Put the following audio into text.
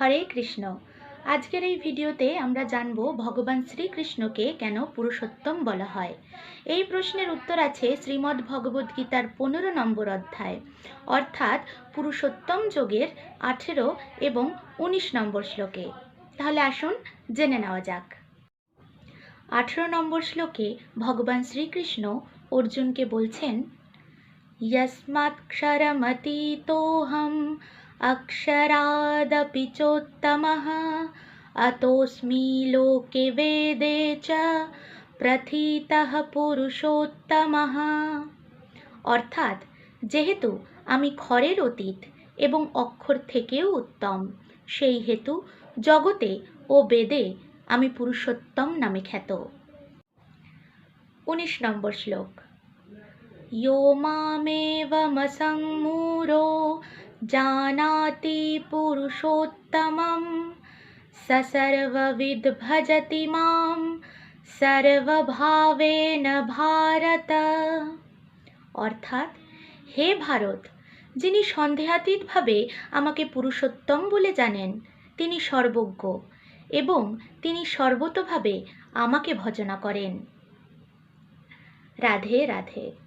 হরে কৃষ্ণ। আজকের এই ভিডিওতে আমরা জানব ভগবান শ্রীকৃষ্ণকে কেন পুরুষোত্তম বলা হয়। এই প্রশ্নের উত্তর আছে শ্রীমদ্ ভগবদ্গীতার 15 নম্বর অধ্যায়, অর্থাৎ পুরুষোত্তম যোগের 18 এবং 19 নম্বর শ্লোকে। তাহলে আসুন জেনে নেওয়া যাক। 18 নম্বর শ্লোকে ভগবান শ্রীকৃষ্ণ অর্জুনকে বলছেন, यस्मात्क्षरमतीतोऽहम् अक्षरादपि चोत्तमः अतोऽस्मि लोके वेदे च प्रथितः পুরুষোত্তমः। অর্থাৎ, যেহেতু আমি ক্ষরের অতীত এবং অক্ষর থেকেও উত্তম, সেই হেতু জগতে ও বেদে আমি পুরুষোত্তম নামে খ্যাত। 19 নম্বর শ্লোক, यो मामेवमसम्मूढो जानाति पुरुषोत्तमं स सर्वविद् भजति मां सर्वभावेन भारत। অর্থাৎ, হে ভারত, যিনি সন্দেহাতীতভাবে আমাকে পুরুষোত্তম বলে জানেন, তিনি সর্বজ্ঞ এবং তিনি সর্বতোভাবে আমাকে ভজনা করেন। রাধে রাধে।